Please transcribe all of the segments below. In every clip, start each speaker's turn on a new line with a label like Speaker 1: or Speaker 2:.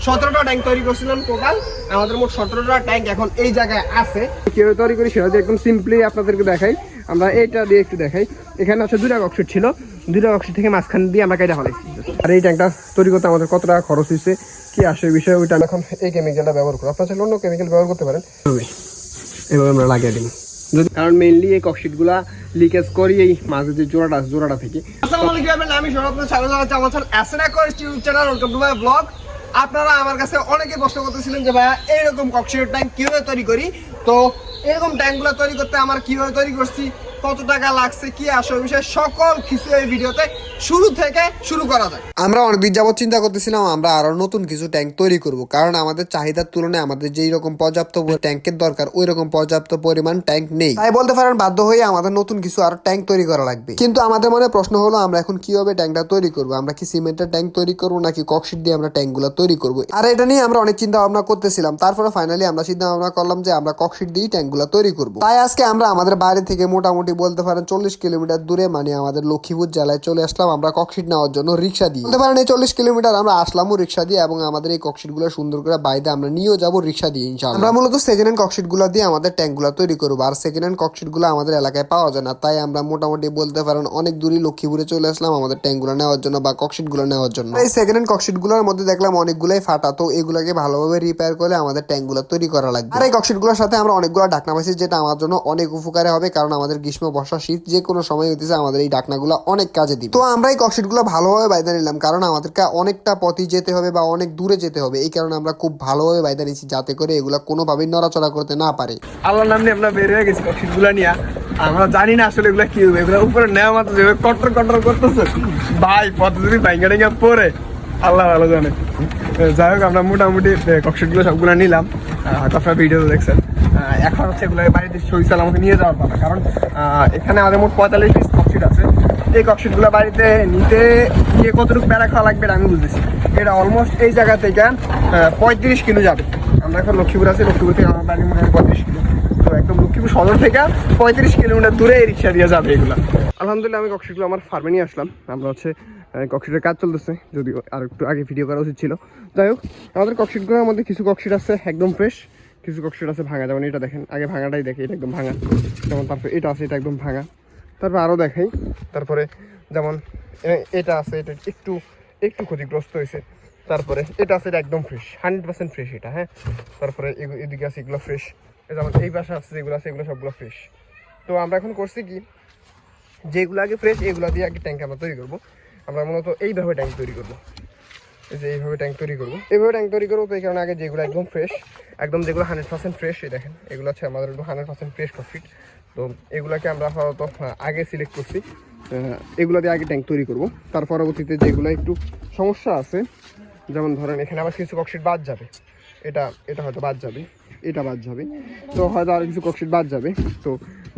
Speaker 1: 17টা tank তৈরি করছিলাম total. আমাদের মোট 17টা ট্যাঙ্ক এখন এই জায়গায় আছে। কিভাবে তৈরি করি সেটা দিয়ে একদম সিম্পলি আপনাদেরকে দেখাই। আমরা এইটা দিয়ে একটু দেখাই। এখানে হচ্ছে 2টা ককশিট ছিল, 2টা ককশিট থেকে মাঝখান দিয়ে আমরা কেটে ফেলাইছি। আর এই ট্যাঙ্কটা তৈরি করতে আমাদের কত টাকা খরচ হয়েছে, কি আসে বিষয়, ওইটা এখন এই কেমিক্যালটা ব্যবহার করবো। আপনারা চাইলে অন্য কেমিক্যাল ব্যবহার করতে পারেন। এভাবে আমরা লাগিয়ে দিই, কারণ মেইনলি এই ককশিটগুলা লিকেজ করি এই মাঝে যে জোড়াটা থেকে। আসসালামু আলাইকুম, আমি সৌরভ স্বাগত জানাচ্ছি আমার চ্যানেল এসএনএকোর YouTube channel, welcome to my blog. আপনারা আমার কাছে অনেকে প্রশ্ন করতেছিলেন যে ভাইয়া এইরকম ককশিটের ট্যাঙ্ক কিভাবে তৈরি করি। তো এরকম ট্যাঙ্কগুলো তৈরি করতে আমার কিভাবে তৈরি করছি, কত টাকা লাগছে, কি আসল বিষয়, সকল কিছু এই ভিডিওতে শুরু থেকে শুরু করা যায়।
Speaker 2: আমরা অনেকদিন যাবত চিন্তা করতেছিলাম আমরা আরো নতুন কিছু ট্যাঙ্ক তৈরি করব, কারণ আমাদের চাহিদার তুলনায় আমাদের যেই রকম পর্যাপ্ত ট্যাঙ্কের দরকার ওই রকম পর্যাপ্ত পরিমাণ ট্যাঙ্ক নেই। তাই বলতে পারেন বাধ্য হয়ে আমাদের নতুন কিছু আরো ট্যাঙ্ক তৈরি করা লাগবে। কিন্তু আমাদের মনে প্রশ্ন হলো আমরা এখন কিভাবে ট্যাঙ্কটা তৈরি করব। আমরা কি সিমেন্টের ট্যাঙ্ক তৈরি করবো নাকি ককশিট দিয়ে আমরা ট্যাঙ্কগুলো তৈরি করবো, আর এটা নিয়ে আমরা অনেক চিন্তা ভাবনা করতেছিলাম। তারপরে ফাইনালি আমরা চিন্তা ভাবনা করলাম যে আমরা ককশিট দিয়ে ট্যাঙ্কগুলো তৈরি করবো। তাই আজকে আমরা আমাদের বাড়ি থেকে মোটামুটি বলতে পারেন 40 কিলোমিটার দূরে, মানে আমাদের লক্ষ্মীপুর জেলায় চলে আসলাম আমরা ককশিট নেওয়ার জন্য রিক্সা দিয়ে। বলতে পারেন এই 40 কিলোমিটার আমরা আসলামও রিক্সা দিয়ে, এবং আমাদের এই ককশিট গুলো সুন্দর করে বাইরে আমরা নিয়েও যাবো রিক্সা দিয়ে ইনশাআল্লাহ। আমরা মূলত সেকেন্ড হ্যান্ড ককশিট গুলো দিয়ে আমাদের ট্যাঙ্ক গুলো তৈরি করবো, আর সেকেন্ড হ্যান্ড ককশিট গুলো আমাদের এলাকায় পাওয়া যায় না। তাই আমরা মোটামুটি বলতে পারেন অনেক দূরই লক্ষ্মীপুরে চলে আসলাম আমাদের ট্যাঙ্ক গুলো নেওয়ার জন্য বা ককশিট গুলো নেওয়ার জন্য। এই সেকেন্ড হ্যান্ড ককশিট গুলোর মধ্যে দেখলাম অনেকগুলাই ফাটা, তো এগুলোকে ভালোভাবে রিপেয়ার করে আমাদের ট্যাঙ্ক গুলো তৈরি করা লাগবে। আর এই ককশিট গুলোর সাথে আমরা অনেকগুলো ঢাকনা পাইছি, যেটা আমার জন্য অনেক উপকারে হবে, কারণ আমাদের গ্রীষ্ম বর্ষা শীত যে কোনো সময় হইতেছে আমাদের এই ঢাকনাগুলো অনেক কাজে দিবে। তো আমরা এই ককশিটগুলো ভালোভাবে বাইদা নিলাম, কারণ আমাদেরকে অনেকটা পথই যেতে হবে বা অনেক দূরে যেতে হবে। এই কারণে আমরা খুব ভালোভাবে বাইদা নিচ্ছি, যাতে করে এগুলো কোনোভাবেই নড়াচড়া করতে না পারে।
Speaker 1: আল্লাহর নাম নিয়ে আমরা বের হয়ে গেছি ককশিটগুলো নিয়ে। আমরা জানি না আসলে এগুলো কি হবে, এগুলো উপরে নেওয়া মাত্র যেভাবে কটর কটর করতেছে ভাই, পথ যদি ভাইঙ্গা টেঙ্গা পরে আল্লাহ ভালো জানে। যাই হোক, আমরা মোটামুটি ককশিটগুলো সবগুলো নিলাম, হয়তো আপনারা ভিডিও দেখছেন। এখন হচ্ছে এগুলো বাড়িতে সই সালামতে নিয়ে যাওয়ার কথা, কারণ এখানে আমাদের মোট 45 পিস ককশিট আছে। এই ককশিটগুলো বাড়িতে নিতে গিয়ে কতটুকু প্যারা খাওয়া লাগবে আমি বুঝতেছি। এটা অলমোস্ট এই জায়গা থেকে 35 কিলো যাবে। আমরা এখন লক্ষ্মীপুর আছি, লক্ষ্মীপুর থেকে আমার বাড়ি মনে হয় 35 কিলো। তো একদম লক্ষ্মীপুর সদর থেকে 35 কিলোমিটার দূরে এই রিক্সা দিয়ে যাবে এগুলো। আলহামদুলিল্লাহ আমি ককশিটগুলো আমার ফার্মে নিয়ে আসলাম। আমরা হচ্ছে ককশিটের কাজ চলতেছে, যদিও আর একটু আগে ভিডিও করা উচিত ছিল। যাই হোক, আমাদের ককশিটগুলোর মধ্যে কিছু ককশিট আছে একদম ফ্রেশ, কিছু ককশিট আছে ভাঙা। যেমন এটা দেখেন, আগে ভাঙাটাই দেখে, এটা একদম ভাঙা। যেমন তারপরে এটা আছে, এটা একদম ভাঙা। তারপর আরও দেখাই, তারপরে যেমন এটা আছে, এটা একটু একটু ক্ষতিগ্রস্ত হয়েছে। তারপরে এটা আছে, এটা একদম ফ্রেশ, 100% ফ্রেশ এটা। হ্যাঁ, তারপরে এদিকে আছে, এগুলো ফ্রেশ। যেমন এই পাশে আছে যেগুলো আছে, এগুলো সবগুলো ফ্রেশ। তো আমরা এখন করছি কি, যেগুলো আগে ফ্রেশ এগুলো দিয়ে আগে ট্যাঙ্ক আমরা তৈরি করবো। আমরা মূলত এইভাবে ট্যাঙ্ক তৈরি করবো, এই যে এইভাবে ট্যাঙ্ক তৈরি করবো, এইভাবে ট্যাঙ্ক তৈরি করবো। তো এই কারণে আগে যেগুলো একদম ফ্রেশ, একদম যেগুলো 100% ফ্রেশ, এই দেখেন এগুলো হচ্ছে আমাদের 100% ফ্রেশ ককশিট। তো এগুলোকে আমরা আপাতত আগে সিলেক্ট করছি, এগুলো দিয়ে আগে ট্যাঙ্ক তৈরি করবো। তার পরবর্তীতে যেগুলো একটু সমস্যা আছে, যেমন ধরেন এখানে আবার কিছু ককশিট বাদ যাবে, এটা হয়তো বাদ যাবে, এটা বাদ যাবে, তো হয়তো আর কিছু ককশিট বাদ যাবে। তো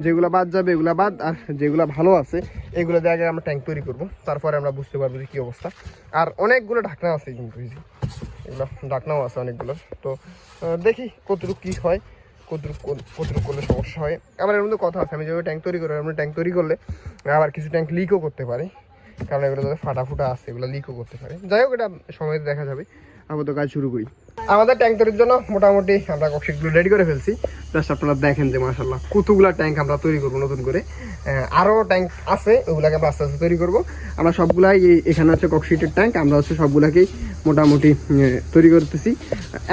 Speaker 1: যেগুলো বাদ যাবে এগুলো বাদ, আর যেগুলো ভালো আছে এগুলো দিয়ে আগে আমরা ট্যাঙ্ক তৈরি করবো। তারপরে আমরা বুঝতে পারবো যে কী অবস্থা। আর অনেকগুলো ঢাকনা আছে কিন্তু, এগুলো ঢাকনাও আছে অনেকগুলো। তো দেখি কতটুকু কী হয়, কতটুকু করলে সমস্যা হয়। আমার এর মধ্যে কথা আছে, আমি যেভাবে ট্যাঙ্ক তৈরি করি, আমরা ট্যাঙ্ক তৈরি করলে আবার কিছু ট্যাঙ্ক লিকও করতে পারে, কারণ এগুলো যাদের ফাটা আছে এগুলো লিকও করতে পারে। যাই হোক, এটা সময় দেখা যাবে। আমরা তো কাজ শুরু করি। আমাদের ট্যাঙ্ক তৈরির জন্য মোটামুটি আমরা ককশিটগুলো রেডি করে ফেলছি। জাস্ট আপনারা দেখেন যে মাশাআল্লাহ কতগুলো ট্যাঙ্ক আমরা তৈরি করবো নতুন করে। আরও ট্যাঙ্ক আছে, ওগুলোকে আমরা আস্তে আস্তে তৈরি করবো। আমরা সবগুলাই এখানে হচ্ছে ককশিটের ট্যাঙ্ক, আমরা হচ্ছে সবগুলাকেই মোটামুটি তৈরি করতেছি।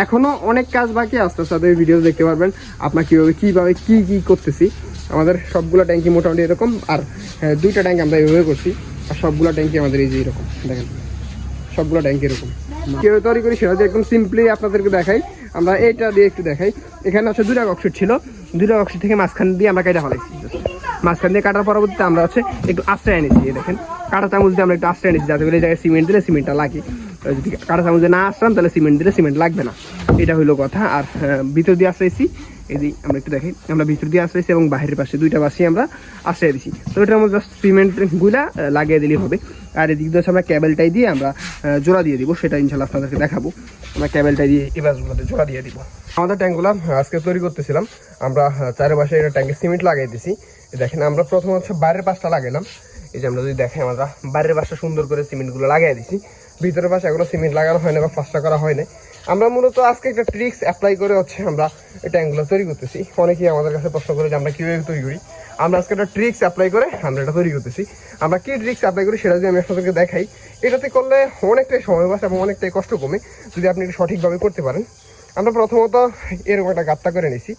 Speaker 1: এখনও অনেক কাজ বাকি, আস্তে আস্তে ভিডিও দেখতে পারবেন আপনার কীভাবে কী করতেছি। আমাদের সবগুলো ট্যাঙ্কি মোটামুটি এরকম, আর 2টা ট্যাঙ্ক আমরা এইভাবে করছি, আর সবগুলো ট্যাঙ্কি আমাদের এই যে এরকম দেখেন, সবগুলো ট্যাঙ্ক এরকম। কীভাবে তৈরি করি সেটা দিয়ে একদম সিম্পলি আপনাদেরকে দেখাই। আমরা এইটা দিয়ে একটু দেখাই। এখানে হচ্ছে 2টা ককশিট ছিল, 2টা ককশিট থেকে মাঝখান দিয়ে আমরা কেটে ফেলাইছি। মাঝখান দিয়ে কাটার পরবর্তীতে আমরা হচ্ছে একটু আশ্রয় এনেছি, দেখেন কাটা চামচ দিয়ে আমরা একটু আশ্রয় এনেছি, যাতে করে এই জায়গায় সিমেন্ট দিলে সিমেন্টটা লাগে। যদি কাটা চামচ দিয়ে না আসতাম তাহলে সিমেন্ট দিলে সিমেন্ট লাগবে না, এটা হইলো কথা। আর ভিতর দিয়ে আশ্রয়েছি, এই যে আমরা একটু দেখাই, আমরা ভিতর দিয়ে আশ্রয়েছি এবং বাহিরের পাশে 2টা পাশে আমরা আশ্রয় দিছি। তো এটার মধ্যে জাস্ট সিমেন্টগুলা লাগিয়ে দিলেই হবে। আর এদিক দিয়ে আমরা ক্যাবেলটাই দিয়ে আমরা জোড়া দিয়ে দিব, সেটা ইনশাল্লাহ আপনাদেরকে দেখাবো। আমরা ক্যাবেলটাই দিয়ে এই বাসগুলোতে জোড়া দিয়ে দিব। আমাদের ট্যাঙ্কগুলো আজকে তৈরি করতেছিলাম, আমরা চারপাশে এটা ট্যাঙ্কে সিমেন্ট লাগাই দিছি। দেখেন আমরা প্রথমে হচ্ছে বাইরের পাশটা লাগাইলাম, এই যে আমরা যদি দেখেন আমরা বাইরের পাশটা সুন্দর করে সিমেন্টগুলো লাগাই দিছি। ভিতরের পাশে এগুলো সিমেন্ট লাগানো হয় না বা ফাস্টা করা হয় না, আমরা মূলত আজকে একটা ট্রিক্স অ্যাপ্লাই করে হচ্ছে আমরা এই ট্যাঙ্কগুলো তৈরি করতেছি। অনেকেই আমাদের কাছে প্রশ্ন করে যে আমরা কীভাবে তৈরি করি। আমরা আজকে একটা ট্রিক্স অ্যাপ্লাই করে আমরা এটা তৈরি করতেছি। আমরা কী ট্রিক্স অ্যাপ্লাই করি সেটা যদি আমি আপনাদেরকে দেখাই, এটাতে করলে অনেকটাই সময় বাঁচে এবং অনেকটাই কষ্ট কমে যদি আপনি এটা সঠিকভাবে করতে পারেন। আমরা প্রথমত এরকম একটা গাঁথা করে নিয়েছি,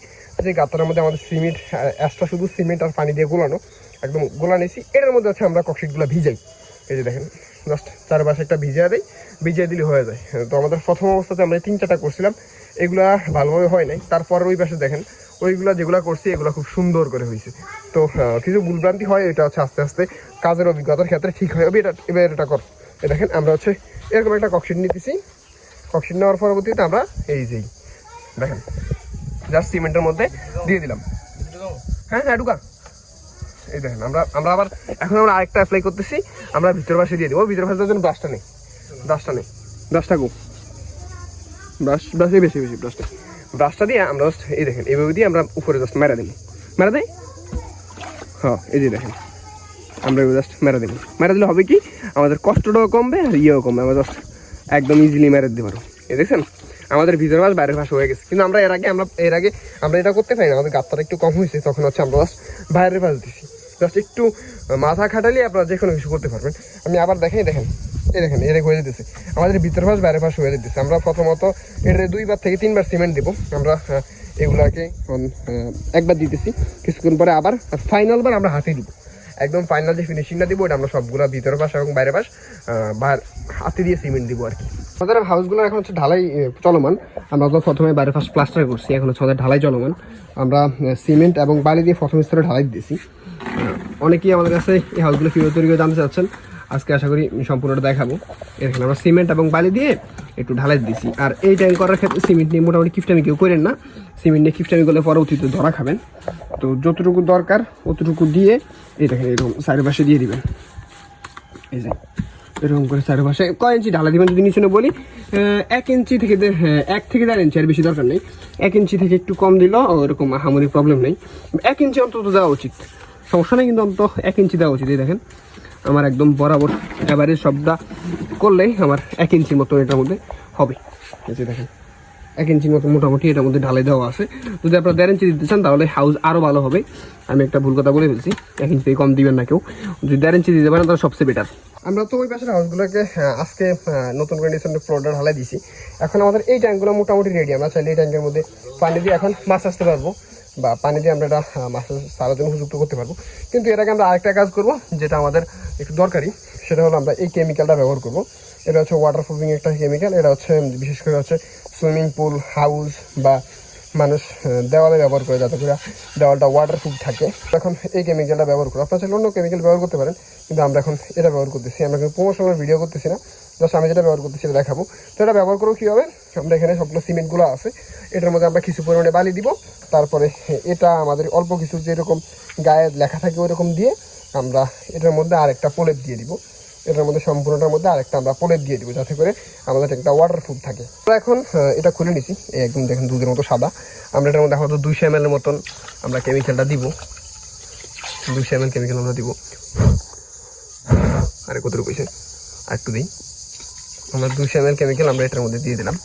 Speaker 1: যে গাঁথার মধ্যে আমাদের সিমেন্ট, এক্সট্রা শুধু সিমেন্ট আর পানি দিয়ে গোলানো, একদম গোলা নিয়েছি। এটার মধ্যে হচ্ছে আমরা ককশিটগুলো ভিজাই। এই যে দেখেন, জাস্ট চারপাশে একটা ভিজিয়ে দেয়, ভিজিয়ে দিলে হয়ে যায়। তো আমাদের প্রথম অবস্থাতে আমরা 3-4টা করছিলাম, এগুলা ভালোভাবে হয় নাই। তারপর ওই পাশে দেখেন ওইগুলা যেগুলো করছি এগুলো খুব সুন্দর করে হয়েছে। তো কিছু ভুলভ্রান্তি হয়, এটা হচ্ছে আস্তে আস্তে কাজের অভিজ্ঞতার ক্ষেত্রে ঠিক হয়। এবার এটা কর। দেখেন আমরা হচ্ছে এরকম একটা ককশিট নিতেছি। ককশিট নেওয়ার পরবর্তীতে আমরা এই যেই দেখেন জাস্ট সিমেন্টের মধ্যে দিয়ে দিলাম। হ্যাঁ হ্যাঁ ঢুকা। এই দেখেন আমরা আবার এখন আমরা আরেকটা অ্যাপ্লাই করতেছি। আমরা ভিতর পাশে দিয়ে দেবো। ভিতর পাশে জন্য ব্রাশটা নেই, ব্রাশটা গো, ব্রাশে বেশি ব্রাশটা দিয়ে আমরা জাস্ট এই দেখেন এইভাবে দিয়ে আমরা উপরে জাস্ট মেরা দেবো। মেরা দেয়, হ্যাঁ এই যে দেখেন আমরা জাস্ট মেরা দেবো। মেরা দিলে হবে কি, আমাদের কষ্টটাও কমবে আর ইয়েও কমবে। আমরা জাস্ট একদম ইজিলি মেরে দিতে পারবো। এই দেখছেন আমাদের ভিতর ভাস বাইরের ভাস হয়ে গেছে। কিন্তু আমরা এর আগে আমরা এটা করতে পারি না, আমাদের গাতটা একটু কম হয়েছে। তখন হচ্ছে আমরা জাস্ট বাইরের ভাস দিছি। জাস্ট একটু মাথা খাটালে আপনারা যে কোনো কিছু করতে পারবেন। আমি আবার দেখেন এই দেখেন এর হয়ে যেতেছে, আমাদের ভিতর ভাস বাইরের ভাস হয়ে যেতেছে। আমরা প্রথমত এর 2 থেকে 3 বার সিমেন্ট দেবো। আমরা এগুলাকে একবার দিতেছি, কিছুক্ষণ পরে আবার ফাইনাল বার আমরা হাতে দিব। একদম ফাইনাল যে ফিনিশিংটা দিব ওটা আমরা সবগুলো ভিতর পাশ এবং বাইরে পাশ হাতে দিয়ে সিমেন্ট দিব আর কি। আমাদের হাউসগুলো এখন হচ্ছে ঢালাই চলমান। আমরা তো প্রথমে বাইরে ফার্স্ট প্লাস্টার করছি, এখন হচ্ছে আমাদের ঢালাই চলমান। আমরা সিমেন্ট এবং বালি দিয়ে প্রথম স্তরে ঢালাই দিয়েছি। অনেকেই আমাদের কাছে এই হাউসগুলো কীভাবে তৈরি করে জানতে চাচ্ছেন, আজকে আশা করি সম্পূর্ণটা দেখাবো। এখানে আমরা সিমেন্ট এবং বালি দিয়ে একটু ঢালাই দিয়েছি। আর এই ট্যাঙ্ক করার ক্ষেত্রে সিমেন্ট নিয়ে মোটামুটি কিফটামি কেউ করেন না। সিমেন্ট নিয়ে কিফটামি করলে পরবর্তীতে ধরা খাবেন। তো যতটুকু দরকার অতটুকু দিয়ে এই দেখেন এরকম চারিপাশে দিয়ে দিবেন। এই যে এরকম করে চারিপাশে কয় ইঞ্চি ঢালা দিবেন যদি নিচে বলি, 1 ইঞ্চি থেকে 1 থেকে 1.5 ইঞ্চি, আর বেশি দরকার নেই। 1 ইঞ্চি থেকে একটু কম দিলেও ওরকম হামুরি প্রবলেম নেই। 1 ইঞ্চি অন্তত দেওয়া উচিত, সমস্যা নেই, কিন্তু অন্তত 1 ইঞ্চি দেওয়া উচিত। এই দেখেন আমার একদম বরাবর এভারেজ সবটা করলেই আমার 1 ইঞ্চির মতো এটার মধ্যে হবে। দেখেন 1 ইঞ্চির মতো মোটামুটি এটার মধ্যে ঢালাই দেওয়া আছে। যদি আপনারা 1.5 ইঞ্চি দিতে চান তাহলে হাউস আরও ভালো হবে। আমি একটা ভুল কথা বলে ফেলছি, 1 ইঞ্চি থেকে কম দিবেন না কেউ। যদি 1.5 ইঞ্চি দিতে পারেন তাহলে সবচেয়ে বেটার। আমরা তো ওই পাশের হাউসগুলোকে আজকে নতুন কন্ডিশনের ফ্লোরটা ঢালাই দিয়েছি। এখন আমাদের এই ট্যাঙ্কগুলো মোটামুটি রেডি। আমরা চাইলে এই ট্যাঙ্কের মধ্যে পানি দিয়ে এখন মাছ আসতে পারবো, বা পানি দিয়ে আমরা এটা মাছ সারার জন্য উপযুক্ত করতে পারবো। কিন্তু এর আগে আমরা আরেকটা কাজ করবো যেটা আমাদের একটু দরকারি, সেটা হলো আমরা এই কেমিক্যালটা ব্যবহার করবো। এটা হচ্ছে ওয়াটারপ্রুফিং একটা কেমিক্যাল। এটা হচ্ছে বিশেষ করে হচ্ছে সুইমিং পুল, হাউস বা মানুষ দেওয়ালে ব্যবহার করে, যাতে করে দেওয়ালটা ওয়াটারপ্রুফ থাকে। এখন এই কেমিক্যালটা ব্যবহার করবো। আপনার চাইলে অন্য কেমিক্যাল ব্যবহার করতে পারেন, কিন্তু আমরা এখন এটা ব্যবহার করতেছি। আমরা কিন্তু প্রমোশনাল ভিডিও করতেছি না, জাস্ট আমি যেটা ব্যবহার করতেছি সেটা দেখাবো। তো এটা ব্যবহার করবো কীভাবে, আমরা এখানে সবগুলো সিমেন্টগুলো আছে, এটার মধ্যে আমরা কিছু পরিমাণে বালি দিব। তারপরে এটা আমাদের অল্প কিছু যেরকম গায়ে লেখা থাকে ওইরকম দিয়ে আমরা এটার মধ্যে আরেকটা প্রলেপ দিয়ে দিব। এটার মধ্যে সম্পূর্ণটার মধ্যে আরেকটা আমরা প্রলেপ দিয়ে দিব, যাতে করে আমাদের একটা ওয়াটারপ্রুফ থাকে। তো এখন এটা খুলে নিছি, একদম দেখেন দুধের মতো সাদা। আমরা এটার মধ্যে এখন 200 ml মতন আমরা কেমিক্যালটা দিব। 200 ml কেমিক্যাল আমরা দিব। আরে কত রুপেছে আর একটু দিই। আমরা 200 ml কেমিক্যাল আমরা এটার মধ্যে দিয়ে দিলাম।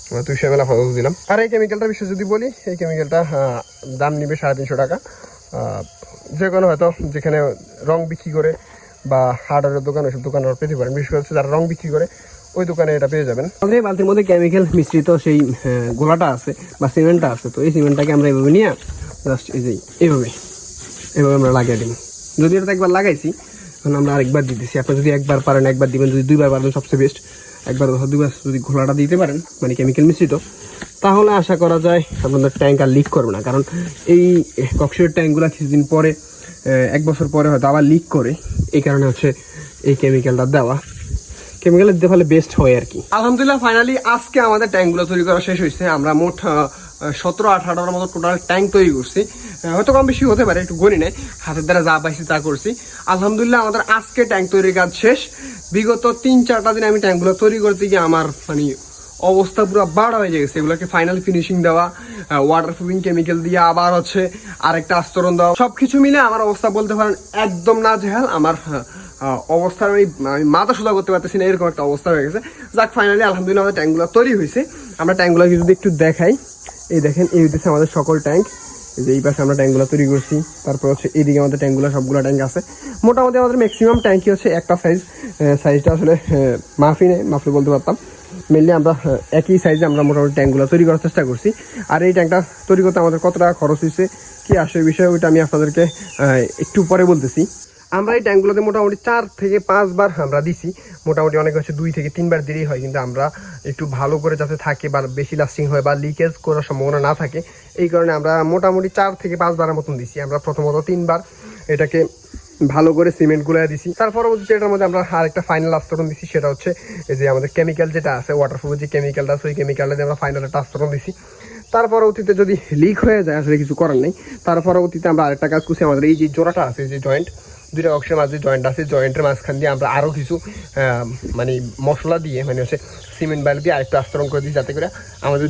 Speaker 1: আমরা 200 ml আপাতত দিলাম। আর এই কেমিক্যালটার বিষয়ে যদি বলি, এই কেমিক্যালটা দাম নিবে 350 টাকা। যে কোনো হয়তো যেখানে রং বিক্রি করে বা হার্ডওয়্যারের দোকান, ওইসব দোকান পেতে পারেন। বিশেষ করে যারা রং বিক্রি করে ওই দোকানে এটা পেয়ে যাবেন। আমাদের এই বালতির মধ্যে কেমিক্যাল মিশ্রিত সেই গোলাটা আছে বা সিমেন্টটা আছে। তো এই সিমেন্টটাকে আমরা এইভাবে নিয়ে জাস্ট এই যে এইভাবে আমরা লাগিয়ে দিব। যদি এটা একবার লাগাইছি, এখন আমরা আরেকবার দিতেছি। আপনি যদি একবার পারেন একবার দিবেন, যদি 2বার পারেন সবচেয়ে বেস্ট। একবার 2বার যদি ঘোলাটা দিতে পারেন, মানে কেমিক্যাল মিশ্রিত, তাহলে আশা করা যায় আপনাদের ট্যাঙ্ক আর লিক করবে না। কারণ এই ককশিটের ট্যাঙ্কগুলো কিছুদিন পরে, 1 বছর পরে হয়তো আবার লিক করে। এই কারণে হচ্ছে এই কেমিক্যালটা দেওয়া। কেমিক্যাল দিতে পারলে বেস্ট হয় আর কি। আলহামদুলিল্লাহ ফাইনালি আজকে আমাদের ট্যাঙ্কগুলো তৈরি করা শেষ হয়েছে। আমরা মোট 17-18টার মতো টোটাল ট্যাঙ্ক তৈরি করছি। হয়তো কম বেশি হতে পারে, একটু গণি নেই, হাতের দ্বারা যা পাইছি তা করছি। আলহামদুলিল্লাহ আমাদের আজকে ট্যাঙ্ক তৈরির কাজ শেষ। বিগত 3-4টা দিন আমি ট্যাঙ্কগুলো তৈরি করতে গিয়ে আমার মানে অবস্থা পুরো বাড়া হয়ে গেছে। এগুলোকে ফাইনাল ফিনিশিং দেওয়া, ওয়াটার প্রুফিং কেমিক্যাল দিয়ে আবার হচ্ছে আরেকটা আস্তরণ দেওয়া, সবকিছু মিলে আমার অবস্থা বলতে পারেন একদম নাজেহাল। আমার অবস্থা আমি মাথা সোজা করতে পারতেছি না, এরকম একটা অবস্থা হয়ে গেছে। যাক ফাইনালি আলহামদুলিল্লাহ আমাদের ট্যাঙ্কগুলো তৈরি হয়েছে। আমরা ট্যাঙ্কগুলোকে যদি একটু দেখাই, এই দেখেন এই হচ্ছে আমাদের সকল ট্যাঙ্ক। এই যে এই পাশে আমরা ট্যাঙ্কগুলো তৈরি করছি, তারপর হচ্ছে এইদিকে আমাদের ট্যাঙ্কগুলো সবগুলো ট্যাঙ্ক আছে। মোটামুটি আমাদের ম্যাক্সিমাম ট্যাঙ্কই হচ্ছে একটা সাইজটা আসলে মাফি বলতে পারতাম। মেনলি আমরা একই সাইজে আমরা মোটামুটি ট্যাঙ্কগুলো তৈরি করার চেষ্টা করছি। আর এই ট্যাঙ্কটা তৈরি করতে আমাদের কত টাকা খরচ হয়েছে, কি আসে বিষয়, ওইটা আমি আপনাদেরকে একটু পরে বলতেছি। আমরা এই ট্যাঙ্কগুলোতে মোটামুটি 4 থেকে 5 বার আমরা দিছি, মোটামুটি অনেক হচ্ছে 2 থেকে 3 বার দিলেই হয়, কিন্তু আমরা একটু ভালো করে যাতে থাকে বা বেশি লাস্টিং হয় বা লিকেজ করার সম্ভাবনা না থাকে, এই কারণে আমরা মোটামুটি 4 থেকে 5 বারের মতন দিছি। আমরা প্রথমত 3 বার এটাকে ভালো করে সিমেন্ট গুলাই দিছি, তার পরবর্তীতে এটার মধ্যে আমরা আরেকটা ফাইনাল আস্তরণ দিছি, সেটা হচ্ছে এই যে আমাদের কেমিক্যাল যেটা আছে ওয়াটারপ্রুফের যে কেমিক্যালটা আছে, ওই কেমিক্যালটা দিয়ে আমরা ফাইনাল একটা আস্তরণ দিছি। তার পরবর্তীতে যদি লিক হয়ে যায় আসলে কিছু করার নেই। তার পরবর্তীতে আমরা আরেকটা কাজ করছি, আমাদের এই যে জোড়াটা আছে, যে জয়েন্ট, দুইটা অক্সের মাঝে জয়েন্ট আছে, জয়েন্টের মাঝখান দিয়ে আমরা আরও কিছু মানে মশলা দিয়ে, মানে হচ্ছে সিমেন্ট বালি দিয়ে আরেকটা আস্তরণ করে দিই, যাতে করে আমাদের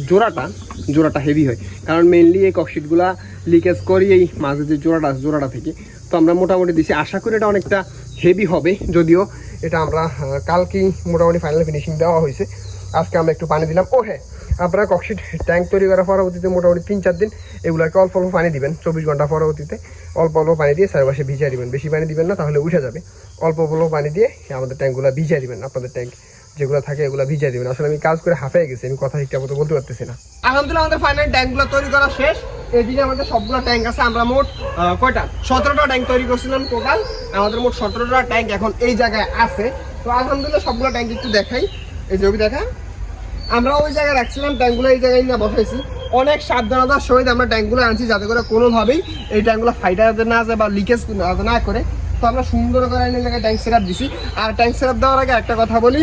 Speaker 1: জোড়াটা হেভি হয়। কারণ মেনলি এই ককশিটগুলা লিকেজ করি এই মাঝে যে জোড়াটা থেকে। তো আমরা মোটামুটি দিছি, আশা করি এটা অনেকটা হেভি হবে, যদিও এটা আমরা কালকেই মোটামুটি ফাইনাল ফিনিশিং দেওয়া হয়েছে। আজকে আমরা একটু পানি দিলাম। ও হ্যাঁ, আপনারা ককশিট ট্যাঙ্ক তৈরি করার পরবর্তীতে মোটামুটি 3-4 দিন এগুলোকে অল্প অল্প পানি দিবেন। 24 ঘন্টা পরবর্তীতে অল্প অল্প পানি দিয়ে চারপাশে ভিজিয়ে দিবেন। বেশি পানি দিবেন না, তাহলে উঠে যাবে। অল্প অল্প পানি দিয়ে আমাদের ট্যাঙ্কগুলো ভিজিয়ে দিবেন। আপনাদের ট্যাঙ্ক যেগুলো থাকে এগুলো ভিজিয়ে দিবেন। আসলে আমি কাজ করে হাঁপিয়ে গেছি, আমি কথা ঠিকঠাক মতো বলতে পারতেছি না। আলহামদুলিল্লাহ আমাদের ফাইনাল ট্যাঙ্কগুলো তৈরি করা শেষ। এদিকে আমাদের সবগুলো ট্যাঙ্ক আছে। আমরা মোট কয়টা 17টা ট্যাঙ্ক তৈরি করছিলাম টোটাল। আমাদের মোট 17টা ট্যাঙ্ক এখন এই জায়গায় আছে। তো আলহামদুলিল্লাহ সবগুলো ট্যাঙ্ক একটু দেখাই, এই ছবি দেখা। আমরা ওই জায়গায় রাখছিলাম ট্যাঙ্কগুলো, এই জায়গায় নিয়ে বসাইছি। অনেক সাবধানতার সহিত আমরা ট্যাঙ্কগুলো আনছি, যাতে করে কোনোভাবেই এই ট্যাঙ্কগুলো ফাইটা যাতে না যায় বা লিকেজ না করে। তো আমরা সুন্দর করে এই জায়গায় ট্যাঙ্ক সেট আপ দিছি। আর ট্যাঙ্ক সেট আপ দেওয়ার আগে একটা কথা বলি,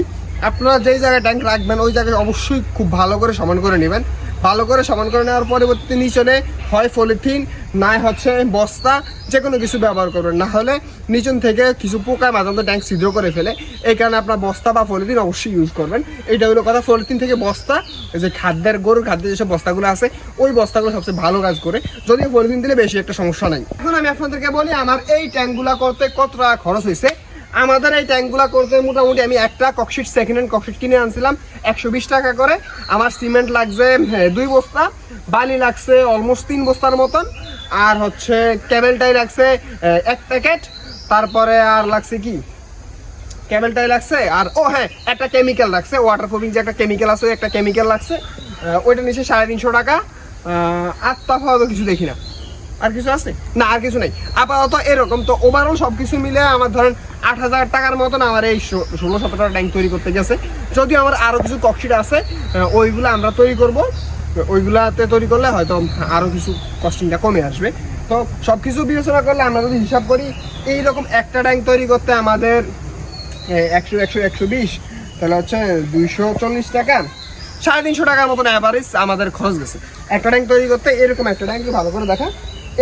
Speaker 1: আপনারা যেই জায়গায় ট্যাঙ্ক রাখবেন ওই জায়গায় অবশ্যই খুব ভালো করে সমান করে নেবেন। ভালো করে সমান করে নেওয়ার পরবর্তীতে নিচনে হয় পলিথিন, না হচ্ছে বস্তা, যে কোনো কিছু ব্যবহার করবেন, না হলে নিচন থেকে কিছু পোকায় মাঝে মধ্যে ট্যাঙ্ক ছিদ্র করে ফেলে। এই কারণে আপনার বস্তা বা পলিথিন অবশ্যই ইউজ করবেন। এইটা হলো কথা। পলিথিন থেকে বস্তা, যে গরুর খাদ্যের যেসব বস্তাগুলো আছে ওই বস্তাগুলো সবচেয়ে ভালো কাজ করে, যদিও পলিথিন দিলে বেশি একটা সমস্যা নাই। এখন আমি আপনাদেরকে বলি আমার এই ট্যাঙ্কগুলো করতে কত টাকা খরচ হয়েছে। আমাদের এই ট্যাঙ্কগুলো করতে মোটামুটি আমি একটা ককশিট সেকেন্ড হ্যান্ড ককশিট কিনে আনছিলাম 120 টাকা করে। আমার সিমেন্ট লাগছে 2 বস্তা, বালি লাগছে অলমোস্ট 3 বস্তার মতন, আর হচ্ছে কেবেলটাই লাগছে 1 প্যাকেট, তারপরে আর লাগছে কি কেবেলটাই লাগছে, আর ও হ্যাঁ একটা কেমিক্যাল লাগছে, ওয়াটার প্রুফিং যে একটা কেমিক্যাল আছে, একটা কেমিক্যাল লাগছে, ওইটা নিচে 350 টাকা। আর তারপর কিছু দেখি না, আর কিছু আছে না, আর কিছু নেই আপাতত এরকম। তো ওভারঅল সব কিছু মিলে আমার ধরেন 8,000 টাকার মতন আমার এই 16-17টা ট্যাঙ্ক তৈরি করতে গেছে। যদিও আমার আরও কিছু ককশিট আছে, ওইগুলো আমরা তৈরি করব। ওইগুলাতে তৈরি করলে হয়তো আরও কিছু কস্টিংটা কমে আসবে। তো সব কিছু বিবেচনা করলে আমরা যদি হিসাব করি, এইরকম একটা ট্যাঙ্ক তৈরি করতে আমাদের 120, তাহলে হচ্ছে 240 টাকা, 350 টাকার মতন অ্যাভারেজ আমাদের খরচ গেছে একটা ট্যাঙ্ক তৈরি করতে। এরকম একটা ট্যাঙ্ক ভালো করে দেখা,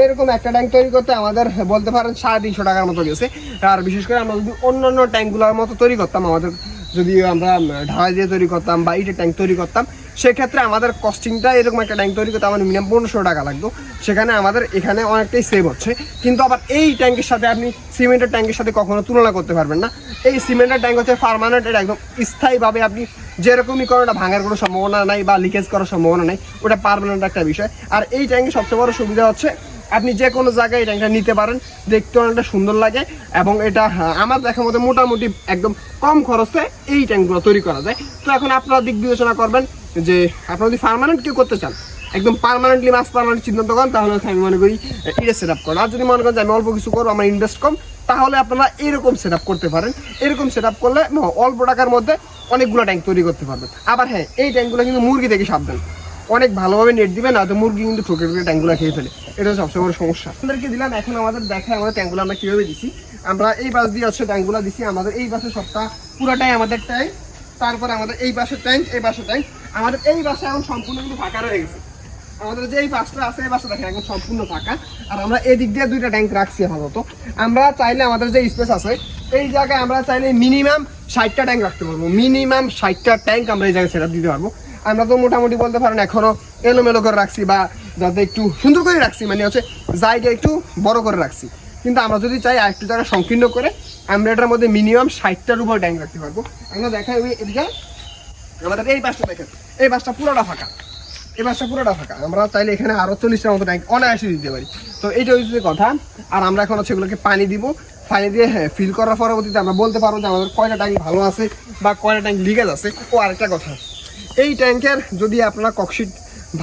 Speaker 1: এরকম একটা ট্যাঙ্ক তৈরি করতে আমাদের বলতে পারেন 350 টাকার মতো গেছে। আর বিশেষ করে আমরা যদি অন্যান্য ট্যাঙ্কগুলোর মতো তৈরি করতাম, আমাদের যদি আমরা ঢালাই দিয়ে তৈরি করতাম বা ইটের ট্যাঙ্ক তৈরি করতাম, সেক্ষেত্রে আমাদের কস্টিংটা এরকম একটা ট্যাঙ্ক তৈরি করতে আমাদের মিনিমাম 1500 টাকা লাগতো। সেখানে আমাদের এখানে অনেকটাই সেভ হচ্ছে। কিন্তু আবার এই ট্যাঙ্কের সাথে আপনি সিমেন্টের ট্যাঙ্কের সাথে কখনো তুলনা করতে পারবেন না। এই সিমেন্টের ট্যাঙ্ক হচ্ছে পার্মানেন্ট, এটা একদম স্থায়ীভাবে আপনি যেরকমই করেন ওটা ভাঙার কোনো সম্ভাবনা নাই বা লিকেজ করার সম্ভাবনা নাই, ওটা পার্মানেন্ট একটা বিষয়। আর এই ট্যাঙ্কের সবচেয়ে বড় সুবিধা হচ্ছে আপনি যে কোনো জায়গায় এই ট্যাঙ্কটা নিতে পারেন, দেখতে অনেকটা সুন্দর লাগে। এবং এটা আমার দেখার মধ্যে মোটামুটি একদম কম খরচে এই ট্যাঙ্কগুলো তৈরি করা যায়। তো এখন আপনারা দিক বিবেচনা করবেন যে আপনারা যদি পার্মানেন্ট কেউ করতে চান, একদম পার্মানেন্টলি মাছ পার্মানেন্ট চিন্তা করেন, তাহলে আমি মনে করি এটা সেট আপ করেন। আর যদি মনে করেন যে আমি অল্প কিছু করবো, আমার ইনভেস্ট কম, তাহলে আপনারা এরকম সেট আপ করতে পারেন। এরকম সেট আপ করলে অল্প টাকার মধ্যে অনেকগুলো ট্যাঙ্ক তৈরি করতে পারবেন। আবার হ্যাঁ, এই ট্যাঙ্কগুলো কিন্তু মুরগি থেকে সাবধান, অনেক ভালোভাবে নেট দিবেন, না তো মুরগি কিন্তু ঠোকে ঠোকে ট্যাঙ্কগুলো খেয়ে ফেলে। এটা সবচেয়ে বড় সমস্যা। আপনাদেরকে দিলাম, এখন আমাদের দেখায় আমাদের ট্যাঙ্কগুলো আমরা কীভাবে দিচ্ছি। আমরা এই পাশ দিয়ে হচ্ছে ট্যাঙ্কগুলো দিচ্ছি। আমাদের এই পাশে সবটা পুরাটাই আমাদের ট্যাঙ্ক, তারপরে আমাদের এই পাশে ট্যাঙ্ক, এই পাশে ট্যাঙ্ক। আমাদের এই পাশে এখন সম্পূর্ণ কিন্তু ফাঁকা রয়ে গেছে। আমাদের যে এই পাশটা আছে, এই পাশটা দেখেন একদম সম্পূর্ণ ফাঁকা। আর আমরা এদিক দিয়ে 2টা ট্যাঙ্ক রাখছি আপাতত। আমরা চাইলে আমাদের যে স্পেস আছে এই জায়গায় আমরা চাইলে মিনিমাম 60টা ট্যাঙ্ক রাখতে পারবো। মিনিমাম 60টা ট্যাঙ্ক আমরা এই জায়গায় সেট আপ দিতে পারবো। আমরা তো মোটামুটি বলতে পারেন এখনো এলোমেলো করে রাখছি বা যাতে একটু সুন্দর করে রাখছি, মানে হচ্ছে জায়গা একটু বড় করে রাখছি। কিন্তু আমরা যদি চাই আর একটু জায়গা সংকীর্ণ করে আমরা এটার মধ্যে মিনিমাম 60টার উপর ট্যাঙ্ক রাখতে পারবো। আমরা দেখাই এদিকে আমাদের এই পাশটা দেখেন, এই পাশটা পুরোটা ফাঁকা, এই পাশটা পুরোটা ফাঁকা। আমরা চাইলে এখানে আরো 40টার মতো ট্যাঙ্ক অনায়াসে দিতে পারি। তো এইটা হচ্ছে কথা। আর আমরা এখন হচ্ছে এগুলোকে পানি দিব, পানি দিয়ে ফিল করার পরবর্তীতে আমরা বলতে পারবো যে আমাদের কয়টা ট্যাঙ্ক ভালো আছে বা কয়টা ট্যাঙ্ক লিকেজ আছে। ও আরেকটা কথা, এই ট্যাঙ্কের যদি আপনারা ককশিট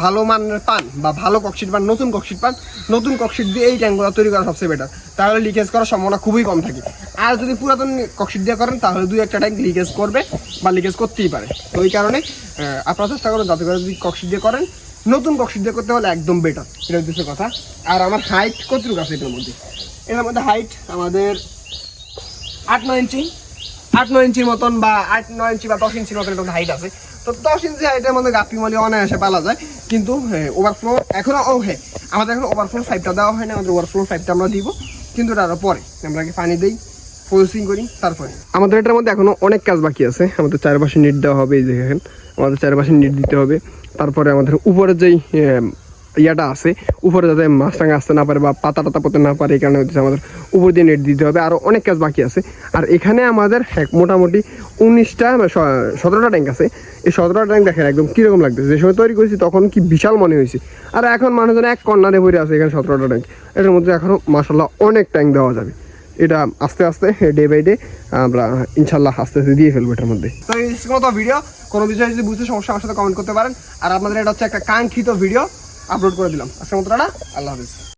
Speaker 1: ভালো মানের পান বা ভালো ককশিট পান, নতুন ককশিট পান, নতুন ককশিট দিয়ে এই ট্যাঙ্কগুলো তৈরি করা সবচেয়ে বেটার, তাহলে লিকেজ করার সম্ভাবনা খুবই কম থাকে। আর যদি পুরাতন ককশিট দিয়ে করেন তাহলে 2-1টা ট্যাঙ্ক লিকেজ করবে বা লিকেজ করতেই পারে। তো ওই কারণে আপনারা চেষ্টা করুন যাতে করে যদি ককশিট দিয়ে করেন, নতুন ককশিট দিয়ে করতে হলে একদম বেটার, এটা হচ্ছে কথা। আর আমার হাইট কতটুকু আছে এটার মধ্যে হাইট আমাদের 8-9 ইঞ্চি, 8-9 ইঞ্চির মতন বা 8-9 ইঞ্চি বা 10 ইঞ্চির মতন একটা হাইট আছে। তো 10 ইঞ্চি হাইটের মধ্যে গাপি মালি অনায়াসে পালা যায়। কিন্তু ওভারফ্লো এখনো আমাদের এখন ওভারফ্লো পাইপটা দেওয়া হয় না, আমাদের ওভারফ্লো পাইপটা আমরা দিব, কিন্তু তার পরে আমরা কি পানি দিই, প্রসেসিং করি, তারপরে আমাদের এটার মধ্যে এখনো অনেক কাজ বাকি আছে। আমাদের চারপাশে নেট দেওয়া হবে, এই দেখেন আমাদের চারপাশে নেট দিতে হবে। তারপরে আমাদের উপরে যেই ইয়াটা আছে, উপরে যাতে মাছটাঙ্গা আসতে না পারে বা পাতা টাতা পড়তে না পারে, এই কারণে হচ্ছে আমাদের উপর দিয়ে নেট দিতে হবে। আরও অনেক কাজ বাকি আছে। আর এখানে আমাদের মোটামুটি 17টা ট্যাঙ্ক আছে। এই 17টা ট্যাঙ্ক দেখেন একদম কীরকম লাগতেছে। যে সময় তৈরি করেছি তখন কি বিশাল মনে হয়েছে, আর এখন মানুষজন এক কর্নারে ভরে আছে এখানে 17টা ট্যাঙ্ক। এটার মধ্যে এখনও মাশাআল্লাহ অনেক ট্যাঙ্ক দেওয়া যাবে। এটা আস্তে আস্তে ডে বাই ডে আমরা ইনশাল্লাহ আস্তে আস্তে দিয়ে ফেলবো এটার মধ্যে। তো এই কোনো ভিডিও কোনো বিষয়ে যদি বুঝতে সমস্যা আমার সাথে কমেন্ট করতে পারেন। আর আপনাদের এটা হচ্ছে একটা কাঙ্ক্ষিত ভিডিও আপলোড করে দিলাম। আজকের মতো আল্লাহ হাফিজ।